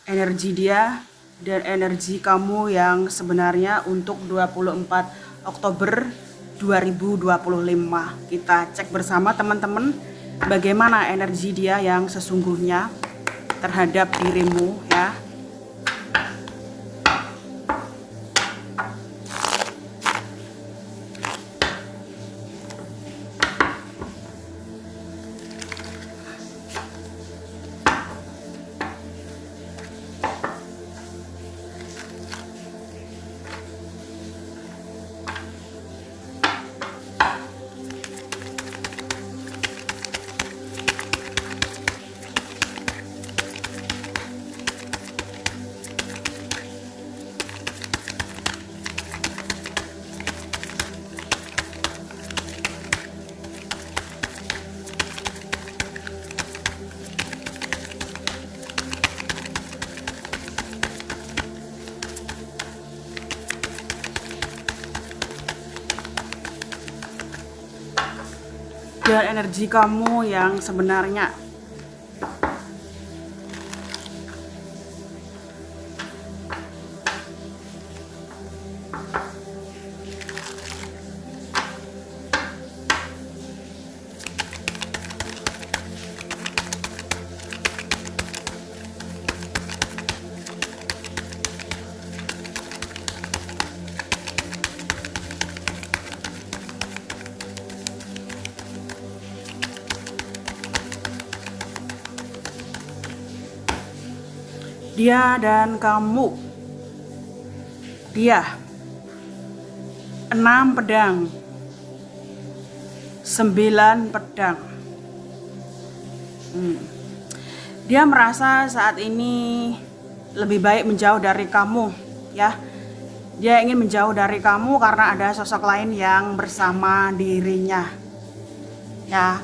energi dia dan energi kamu yang sebenarnya untuk 24 Oktober 2025. Kita cek bersama teman-teman bagaimana energi dia yang sesungguhnya terhadap dirimu ya. Dan energi kamu yang sebenarnya. Dia dan kamu. Dia 6 pedang, 9 pedang. Dia merasa saat ini lebih baik menjauh dari kamu ya. Dia ingin menjauh dari kamu karena ada sosok lain yang bersama dirinya ya.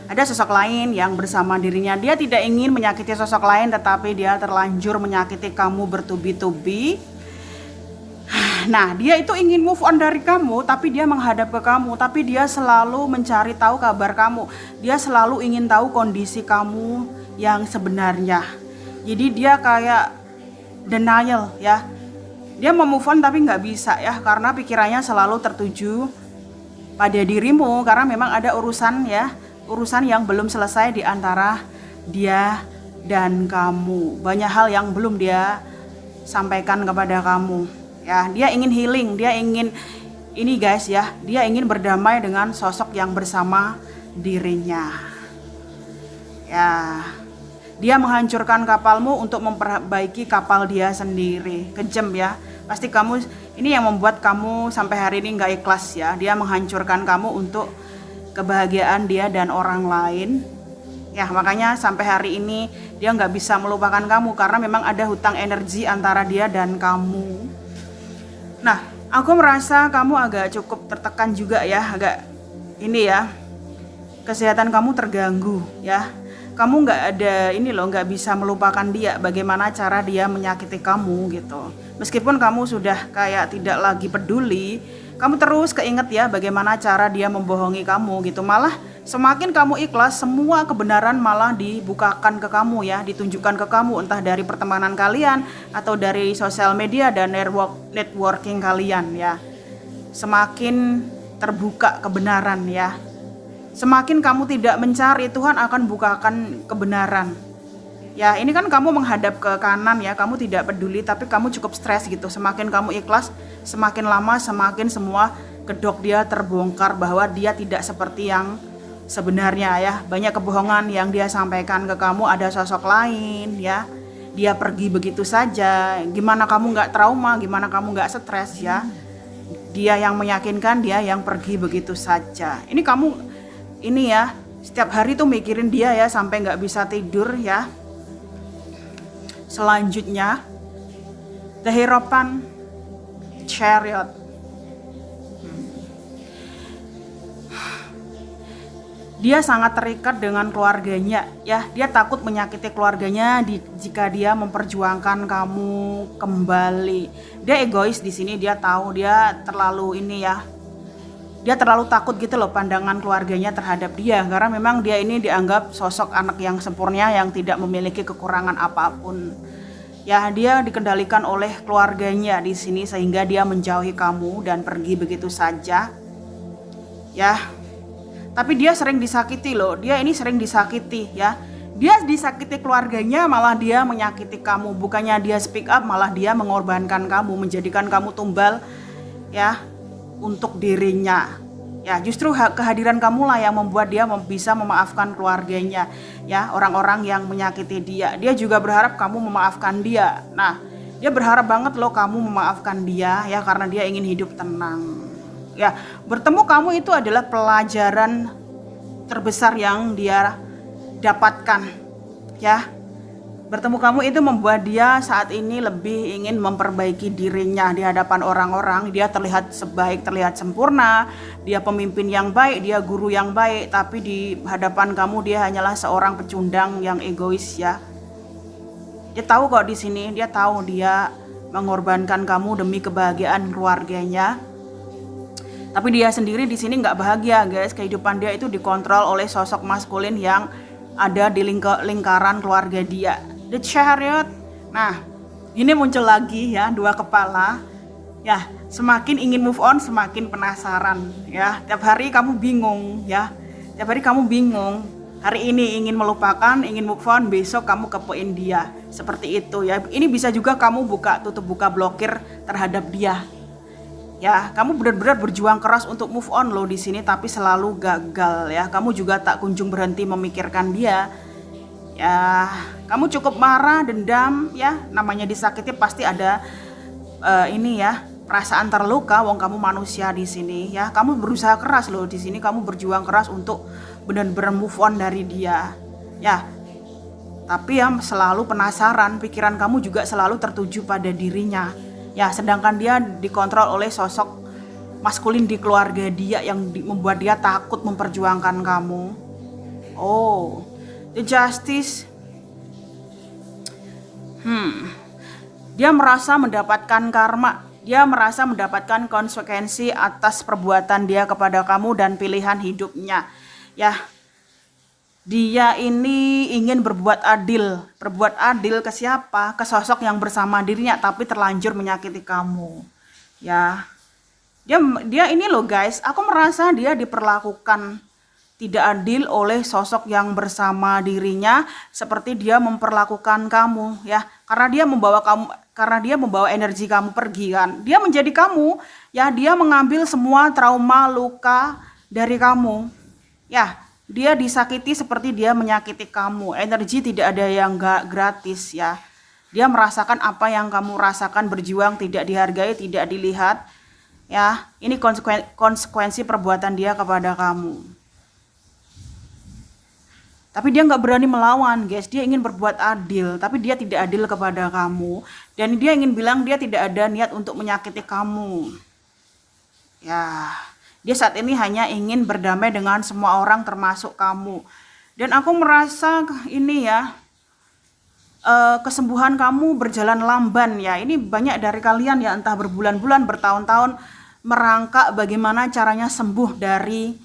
Ada sosok lain yang bersama dirinya. Dia tidak ingin menyakiti sosok lain, tetapi dia terlanjur menyakiti kamu bertubi-tubi. Nah, dia itu ingin move on dari kamu, tapi dia menghadap ke kamu, tapi dia selalu mencari tahu kabar kamu. Dia selalu ingin tahu kondisi kamu yang sebenarnya. Jadi dia kayak denial ya. Dia mau move on tapi nggak bisa ya, karena pikirannya selalu tertuju pada dirimu, karena memang ada urusan ya. Urusan yang belum selesai di antara dia dan kamu. Banyak hal yang belum dia sampaikan kepada kamu. Ya, dia ingin healing, dia ingin ini guys ya, dia ingin berdamai dengan sosok yang bersama dirinya. Ya. Dia menghancurkan kapalmu untuk memperbaiki kapal dia sendiri. Kejam ya. Pasti kamu ini yang membuat kamu sampai hari ini nggak ikhlas ya. Dia menghancurkan kamu untuk kebahagiaan dia dan orang lain ya, makanya sampai hari ini dia nggak bisa melupakan kamu karena memang ada hutang energi antara dia dan kamu. Nah, aku merasa kamu agak cukup tertekan juga ya, agak ini ya, kesehatan kamu terganggu ya. Kamu nggak ada ini loh, nggak bisa melupakan dia, bagaimana cara dia menyakiti kamu gitu. Meskipun kamu sudah kayak tidak lagi peduli, kamu terus keinget ya bagaimana cara dia membohongi kamu gitu. Malah semakin kamu ikhlas, semua kebenaran malah dibukakan ke kamu ya, ditunjukkan ke kamu, entah dari pertemanan kalian atau dari sosial media dan networking kalian ya. Semakin terbuka kebenaran ya. Semakin kamu tidak mencari, Tuhan akan bukakan kebenaran. Ya, ini kan kamu menghadap ke kanan ya, kamu tidak peduli tapi kamu cukup stres gitu. Semakin kamu ikhlas, semakin lama semakin semua kedok dia terbongkar bahwa dia tidak seperti yang sebenarnya ya. Banyak kebohongan yang dia sampaikan ke kamu, ada sosok lain ya. Dia pergi begitu saja. Gimana kamu nggak trauma, gimana kamu nggak stres ya. Dia yang meyakinkan, dia yang pergi begitu saja. Ini kamu ini ya, setiap hari tuh mikirin dia ya sampai nggak bisa tidur ya. Selanjutnya, The Hierophant Chariot. Dia sangat terikat dengan keluarganya ya. Dia takut menyakiti keluarganya jika dia memperjuangkan kamu kembali. Dia egois di sini, dia tahu dia terlalu ini ya. Dia terlalu takut gitu loh pandangan keluarganya terhadap dia, karena memang dia ini dianggap sosok anak yang sempurna yang tidak memiliki kekurangan apapun Ya, dia dikendalikan oleh keluarganya di sini sehingga dia menjauhi kamu dan pergi begitu saja. Ya, tapi dia sering disakiti loh. Dia ini sering disakiti ya. Dia disakiti keluarganya, malah dia menyakiti kamu. Bukannya dia speak up, malah dia mengorbankan kamu, menjadikan kamu tumbal ya untuk dirinya. Ya, justru kehadiran kamulah yang membuat dia bisa memaafkan keluarganya, ya, orang-orang yang menyakiti dia. Dia juga berharap kamu memaafkan dia. Nah, dia berharap banget loh kamu memaafkan dia ya karena dia ingin hidup tenang. Ya, bertemu kamu itu adalah pelajaran terbesar yang dia dapatkan. Ya, bertemu kamu itu membuat dia saat ini lebih ingin memperbaiki dirinya di hadapan orang-orang. Dia terlihat terlihat sempurna, dia pemimpin yang baik, dia guru yang baik, tapi di hadapan kamu dia hanyalah seorang pecundang yang egois ya. Dia tahu kok di sini, dia tahu dia mengorbankan kamu demi kebahagiaan keluarganya. Tapi dia sendiri di sini nggak bahagia guys. Kehidupan dia itu dikontrol oleh sosok maskulin yang ada di lingkaran keluarga dia. The Chariot. Nah, ini muncul lagi ya, dua kepala. Ya, semakin ingin move on, semakin penasaran ya. Tiap hari kamu bingung ya. Tiap hari kamu bingung. Hari ini ingin melupakan, ingin move on, besok kamu kepoin dia. Seperti itu ya. Ini bisa juga kamu tutup buka blokir terhadap dia. Ya, kamu benar-benar berjuang keras untuk move on loh di sini, tapi selalu gagal ya. Kamu juga tak kunjung berhenti memikirkan dia. Ya, kamu cukup marah, dendam ya. Namanya disakiti pasti ada ini ya, perasaan terluka. Wong kamu manusia di sini ya. Kamu berusaha keras loh di sini. Kamu berjuang keras untuk benar-benar move on dari dia. Ya. Tapi ya selalu penasaran, pikiran kamu juga selalu tertuju pada dirinya. Ya, sedangkan dia dikontrol oleh sosok maskulin di keluarga dia yang membuat dia takut memperjuangkan kamu. Oh, the Justice. Dia merasa mendapatkan karma. Dia merasa mendapatkan konsekuensi atas perbuatan dia kepada kamu dan pilihan hidupnya. Ya, dia ini ingin berbuat adil. Berbuat adil ke siapa? Ke sosok yang bersama dirinya tapi terlanjur menyakiti kamu. Ya. Dia ini loh guys, aku merasa dia diperlakukan tidak adil oleh sosok yang bersama dirinya seperti dia memperlakukan kamu ya. Karena dia membawa energi kamu pergi kan. Dia menjadi kamu, ya, dia mengambil semua trauma, luka dari kamu. Ya. Dia disakiti seperti dia menyakiti kamu. Energi tidak ada yang gak gratis ya. Dia merasakan apa yang kamu rasakan, berjuang tidak dihargai, tidak dilihat. Ya, ini konsekuensi perbuatan dia kepada kamu. Tapi dia gak berani melawan guys. Dia ingin berbuat adil, tapi dia tidak adil kepada kamu. Dan dia ingin bilang dia tidak ada niat untuk menyakiti kamu. Ya. Dia saat ini hanya ingin berdamai dengan semua orang termasuk kamu. Dan aku merasa ini ya, kesembuhan kamu berjalan lamban ya. Ini banyak dari kalian ya, entah berbulan-bulan, bertahun-tahun merangkak bagaimana caranya sembuh dari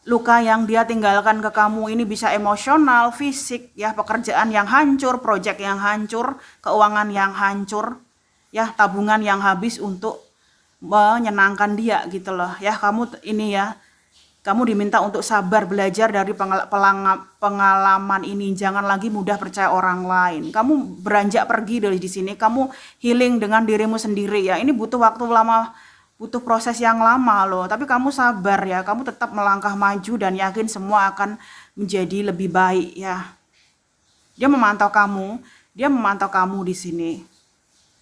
luka yang dia tinggalkan ke kamu. Ini bisa emosional, fisik ya, pekerjaan yang hancur, proyek yang hancur, keuangan yang hancur, ya, tabungan yang habis untuk menyenangkan dia gitu loh ya. Kamu ini ya, kamu diminta untuk sabar, belajar dari pengalaman ini. Jangan lagi mudah percaya orang lain. Kamu beranjak pergi dari di sini, kamu healing dengan dirimu sendiri ya. Ini butuh waktu lama, butuh proses yang lama loh, tapi kamu sabar ya. Kamu tetap melangkah maju dan yakin semua akan menjadi lebih baik ya. Dia memantau kamu di sini.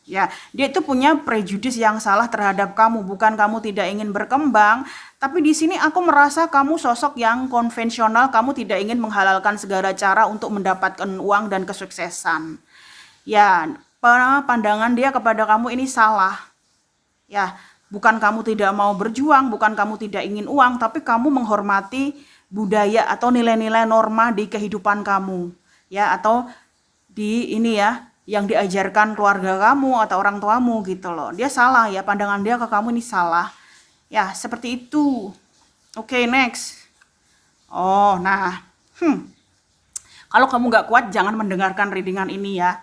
Ya, dia itu punya prejudis yang salah terhadap kamu, bukan kamu tidak ingin berkembang, tapi di sini aku merasa kamu sosok yang konvensional, kamu tidak ingin menghalalkan segala cara untuk mendapatkan uang dan kesuksesan. Ya, pandangan dia kepada kamu ini salah. Ya, bukan kamu tidak mau berjuang, bukan kamu tidak ingin uang, tapi kamu menghormati budaya atau nilai-nilai norma di kehidupan kamu. Ya, atau di ini ya, yang diajarkan keluarga kamu atau orang tuamu gitu loh. Dia salah ya, pandangan dia ke kamu ini salah. Ya, seperti itu. Oke, next. Oh, nah. Kalau kamu gak kuat, jangan mendengarkan readingan ini ya.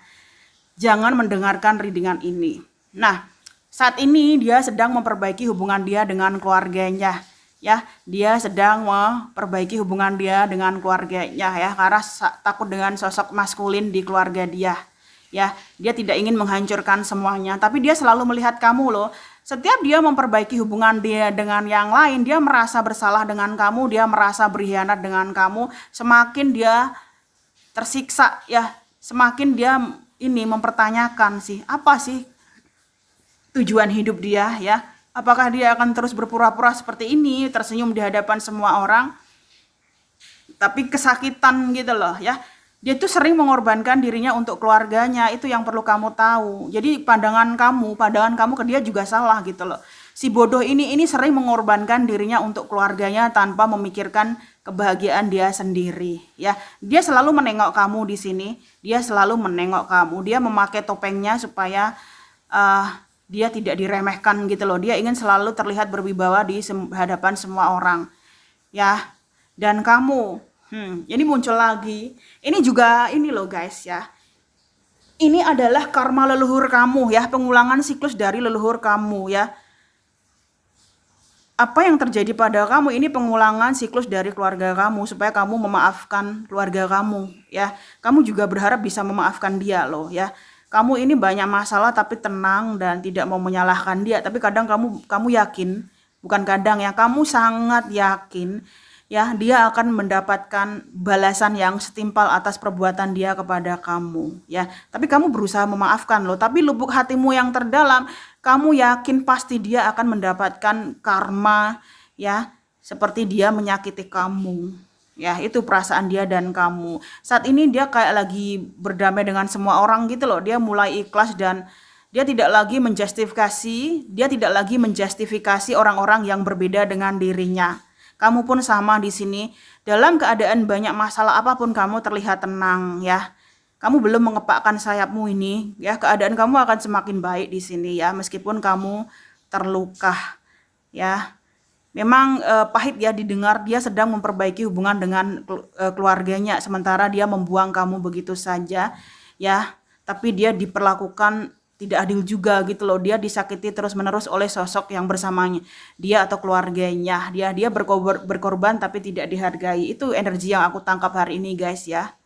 jangan mendengarkan readingan ini. Nah, saat ini dia sedang memperbaiki hubungan dia dengan keluarganya. Ya, dia sedang memperbaiki hubungan dia dengan keluarganya ya, karena takut dengan sosok maskulin di keluarga dia. Ya, dia tidak ingin menghancurkan semuanya, tapi dia selalu melihat kamu loh. Setiap dia memperbaiki hubungan dia dengan yang lain, dia merasa bersalah dengan kamu, dia merasa berkhianat dengan kamu, semakin dia tersiksa ya, semakin dia ini mempertanyakan sih, apa sih tujuan hidup dia ya? Apakah dia akan terus berpura-pura seperti ini, tersenyum di hadapan semua orang, tapi kesakitan gitu loh ya. Dia tuh sering mengorbankan dirinya untuk keluarganya, itu yang perlu kamu tahu. Jadi pandangan kamu ke dia juga salah gitu loh. Si bodoh ini sering mengorbankan dirinya untuk keluarganya tanpa memikirkan kebahagiaan dia sendiri ya. Dia selalu menengok kamu di sini, dia selalu menengok kamu. Dia memakai topengnya supaya dia tidak diremehkan gitu loh. Dia ingin selalu terlihat berwibawa di hadapan semua orang ya. Dan kamu ini muncul lagi. Ini juga ini loh guys ya. Ini adalah karma leluhur kamu ya, pengulangan siklus dari leluhur kamu ya. Apa yang terjadi pada kamu ini pengulangan siklus dari keluarga kamu supaya kamu memaafkan keluarga kamu ya. Kamu juga berharap bisa memaafkan dia loh ya. Kamu ini banyak masalah tapi tenang dan tidak mau menyalahkan dia. Tapi kadang kamu yakin, bukan kadang ya, kamu sangat yakin ya dia akan mendapatkan balasan yang setimpal atas perbuatan dia kepada kamu ya. Tapi kamu berusaha memaafkan loh, tapi lubuk hatimu yang terdalam kamu yakin pasti dia akan mendapatkan karma ya, seperti dia menyakiti kamu ya. Itu perasaan dia dan kamu. Saat ini dia kayak lagi berdamai dengan semua orang gitu loh. Dia mulai ikhlas dan dia tidak lagi menjustifikasi orang-orang yang berbeda dengan dirinya. Kamu pun sama di sini. Dalam keadaan banyak masalah apapun kamu terlihat tenang ya. Kamu belum mengepakkan sayapmu ini ya. Keadaan kamu akan semakin baik di sini ya, meskipun kamu terluka ya. Memang pahit ya didengar dia sedang memperbaiki hubungan dengan keluarganya, sementara dia membuang kamu begitu saja ya. Tapi dia diperlakukan tidak adil juga gitu loh. Dia disakiti terus-menerus oleh sosok yang bersamanya dia atau keluarganya. Dia berkorban tapi tidak dihargai. Itu energi yang aku tangkap hari ini guys ya.